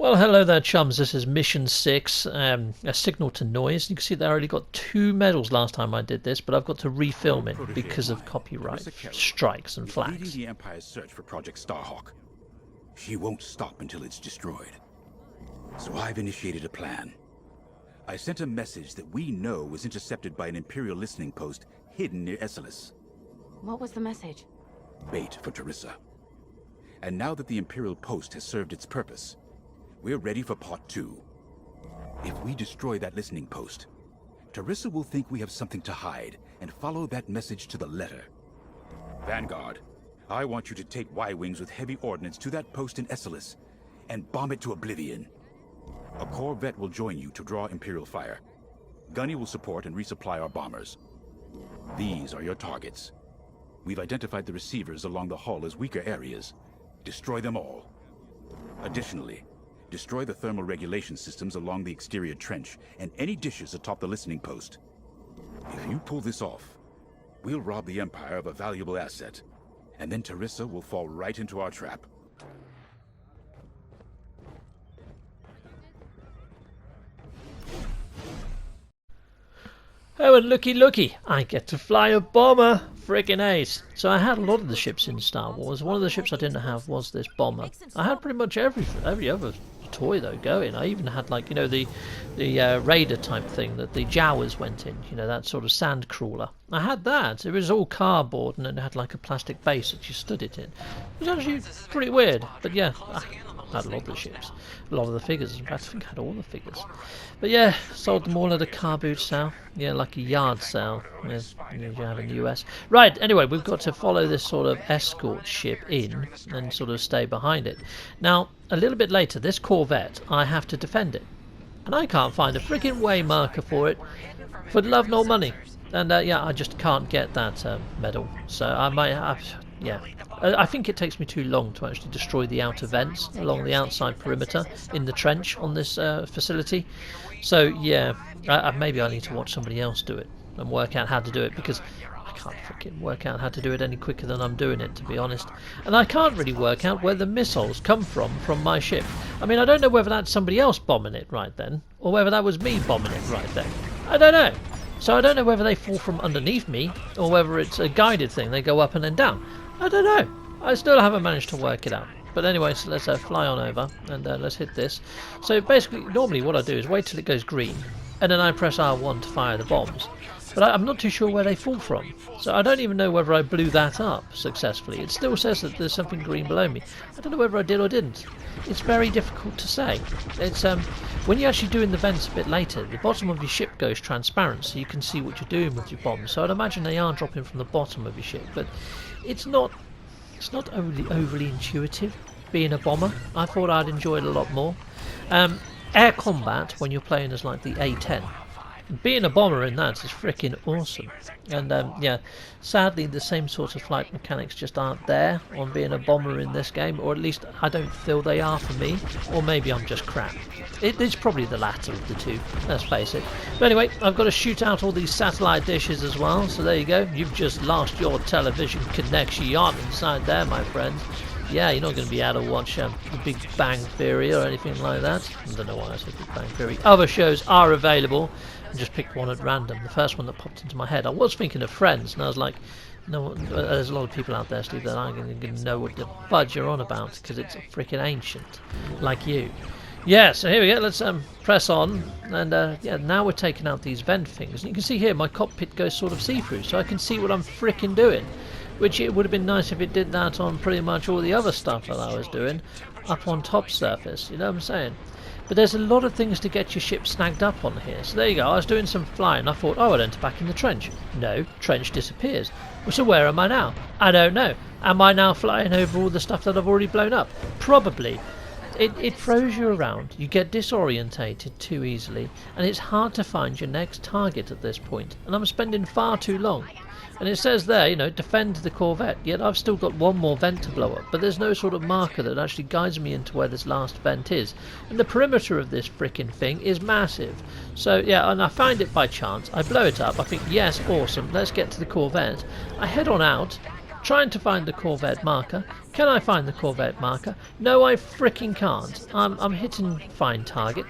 Well, hello there, chums. This is Mission 6, a signal to noise. You can see that I already got 2 medals last time I did this, but I've got to refilm it because of copyright strikes and flags. Leading the Empire's search for Project Starhawk. She won't stop until it's destroyed. So I've initiated a plan. I sent a message that we know was intercepted by an Imperial listening post hidden near Esselis. What was the message? Bait for Terissa. And now that the Imperial post has served its purpose, we're ready for part 2. If we destroy that listening post, Terissa will think we have something to hide and follow that message to the letter. Vanguard, I want you to take Y-Wings with heavy ordnance to that post in Esselis and bomb it to oblivion. A corvette will join you to draw Imperial fire. Gunny will support and resupply our bombers. These are your targets. We've identified the receivers along the hull as weaker areas. Destroy them all. Additionally, destroy the thermal regulation systems along the exterior trench and any dishes atop the listening post. If you pull this off, we'll rob the Empire of a valuable asset, and then Terissa will fall right into our trap. Oh, and looky, I get to fly a bomber! Frickin' ace! So I had a lot of the ships in Star Wars. One of the ships I didn't have was this bomber. I had pretty much every other toy though going. I even had, like, you know, the raider type thing that the Jawas went in, you know, that sort of sand crawler. I had that. It was all cardboard and it had like a plastic base that you stood it in. It was actually pretty weird, but yeah, I had a lot of the ships, a lot of the figures. In fact, I think I had all the figures. But yeah, sold them all at a car boot sale. Yeah, like a yard sale, as you have in the US. Right, anyway, we've got to follow this sort of escort ship in and sort of stay behind it. Now, a little bit later, this Corvette, I have to defend it. And I can't find a freaking way marker for it, for love nor money. And yeah, I just can't get that medal. So I might have, yeah. I think it takes me too long to actually destroy the outer vents along the outside perimeter in the trench on this facility. So yeah, maybe I need to watch somebody else do it and work out how to do it, because I can't freaking work out how to do it any quicker than I'm doing it, to be honest. And I can't really work out where the missiles come from my ship. I mean, I don't know whether that's somebody else bombing it right then, or whether that was me bombing it right then. I don't know. So I don't know whether they fall from underneath me, or whether it's a guided thing, they go up and then down. I don't know. I still haven't managed to work it out. But anyway, so let's fly on over and let's hit this. So basically, normally what I do is wait till it goes green, and then I press R1 to fire the bombs. But I'm not too sure where they fall from. So I don't even know whether I blew that up successfully. It still says that there's something green below me. I don't know whether I did or didn't. It's very difficult to say. It's when you're actually doing the vents a bit later, the bottom of your ship goes transparent, so you can see what you're doing with your bombs. So I'd imagine they are dropping from the bottom of your ship, but it's not overly intuitive being a bomber. I thought I'd enjoy it a lot more. Air combat, when you're playing as like the A10, being a bomber in that is freaking awesome. And yeah, sadly the same sort of flight mechanics just aren't there on being a bomber in this game, or at least I don't feel they are for me, or maybe I'm just crap. It's probably the latter of the two, let's face it. But anyway, I've got to shoot out all these satellite dishes as well, so there you go. You've just lost your television connection inside there, my friends. Yeah, you're not going to be able to watch The Big Bang Theory or anything like that. I don't know why I said Big Bang Theory. Other shows are available. I just picked one at random. The first one that popped into my head. I was thinking of Friends, and I was like, no, there's a lot of people out there, Steve, that aren't going to know what the fudge you're on about, because it's freaking ancient, like you. Yeah, so here we go. Let's press on, and yeah, now we're taking out these vent things. And you can see here my cockpit goes sort of see-through, so I can see what I'm freaking doing. Which it would have been nice if it did that on pretty much all the other stuff that I was doing up on top surface, you know what I'm saying? But there's a lot of things to get your ship snagged up on here. So there you go, I was doing some flying, I thought, oh, I'd enter back in the trench. No, trench disappears. Well, so where am I now? I don't know. Am I now flying over all the stuff that I've already blown up? Probably. It throws you around, you get disorientated too easily, and it's hard to find your next target at this point. And I'm spending far too long. And it says there, you know, defend the Corvette, yet I've still got one more vent to blow up, but there's no sort of marker that actually guides me into where this last vent is. And the perimeter of this frickin' thing is massive. So yeah, and I find it by chance, I blow it up, I think, yes, awesome, let's get to the Corvette. I head on out, trying to find the Corvette marker. Can I find the Corvette marker? No, I freaking can't. I'm hitting find target,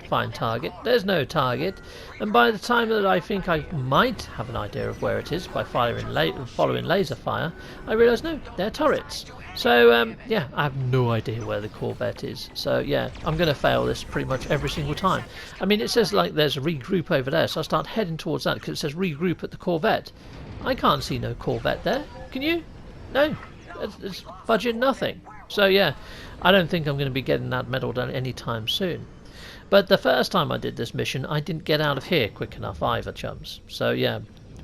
there's no target, and by the time that I think I might have an idea of where it is by following laser fire, I realise no, they're turrets. So yeah, I have no idea where the Corvette is. So yeah, I'm going to fail this pretty much every single time. I mean, it says like there's a regroup over there, so I start heading towards that because it says regroup at the Corvette. I can't see no Corvette there. Can you? No, it's budget nothing. So yeah, I don't think I'm going to be getting that medal done anytime soon. But the first time I did this mission, I didn't get out of here quick enough either, chums. So yeah,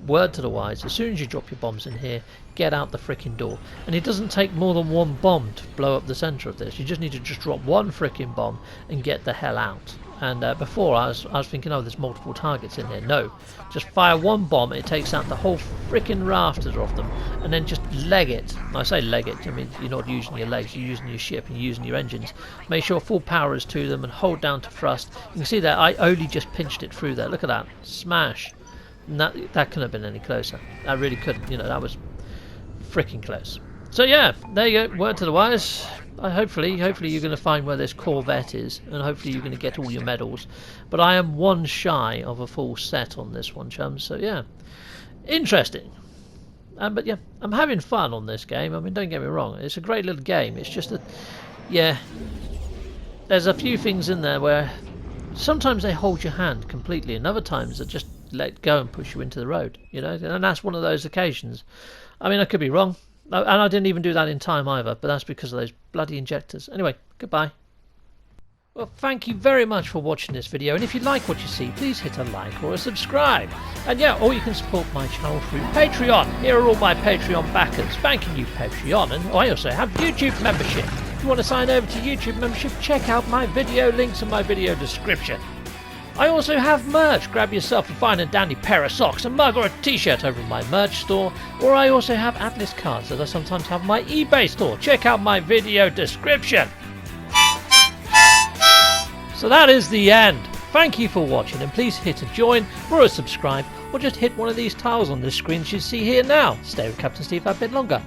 word to the wise, as soon as you drop your bombs in here, get out the frickin' door. And it doesn't take more than one bomb to blow up the centre of this. You just need to just drop one frickin' bomb and get the hell out. And before I was thinking, oh, there's multiple targets in here. No, just fire one bomb, it takes out the whole frickin' rafters of them, and then just leg it. I say leg it, I mean you're not using your legs, you're using your ship and you're using your engines. Make sure full power is to them and hold down to thrust. You can see that I only just pinched it through there. Look at that, smash. And that couldn't have been any closer. That really couldn't, you know, that was freaking close. So yeah, there you go, word to the wise. Hopefully you're going to find where this Corvette is, and hopefully you're going to get all your medals. But I am one shy of a full set on this one, chums. So yeah, interesting. But yeah, I'm having fun on this game. I mean, don't get me wrong, it's a great little game. It's just that, yeah, there's a few things in there where sometimes they hold your hand completely, and other times they just let go and push you into the road. You know, and that's one of those occasions. I mean, I could be wrong. And I didn't even do that in time either, but that's because of those bloody injectors. Anyway, goodbye. Well, thank you very much for watching this video, and if you like what you see, please hit a like or a subscribe. And yeah, or you can support my channel through Patreon. Here are all my Patreon backers. Thanking you, Patreon. And I also have YouTube membership. If you want to sign over to YouTube membership, check out my video links in my video description. I also have merch. Grab yourself a fine and dandy pair of socks, a mug or a t-shirt over my merch store. Or I also have Atlas cards that I sometimes have on my eBay store. Check out my video description. So that is the end. Thank you for watching, and please hit a join or a subscribe, or just hit one of these tiles on this screen that you see here now. Stay with Captain Steve a bit longer.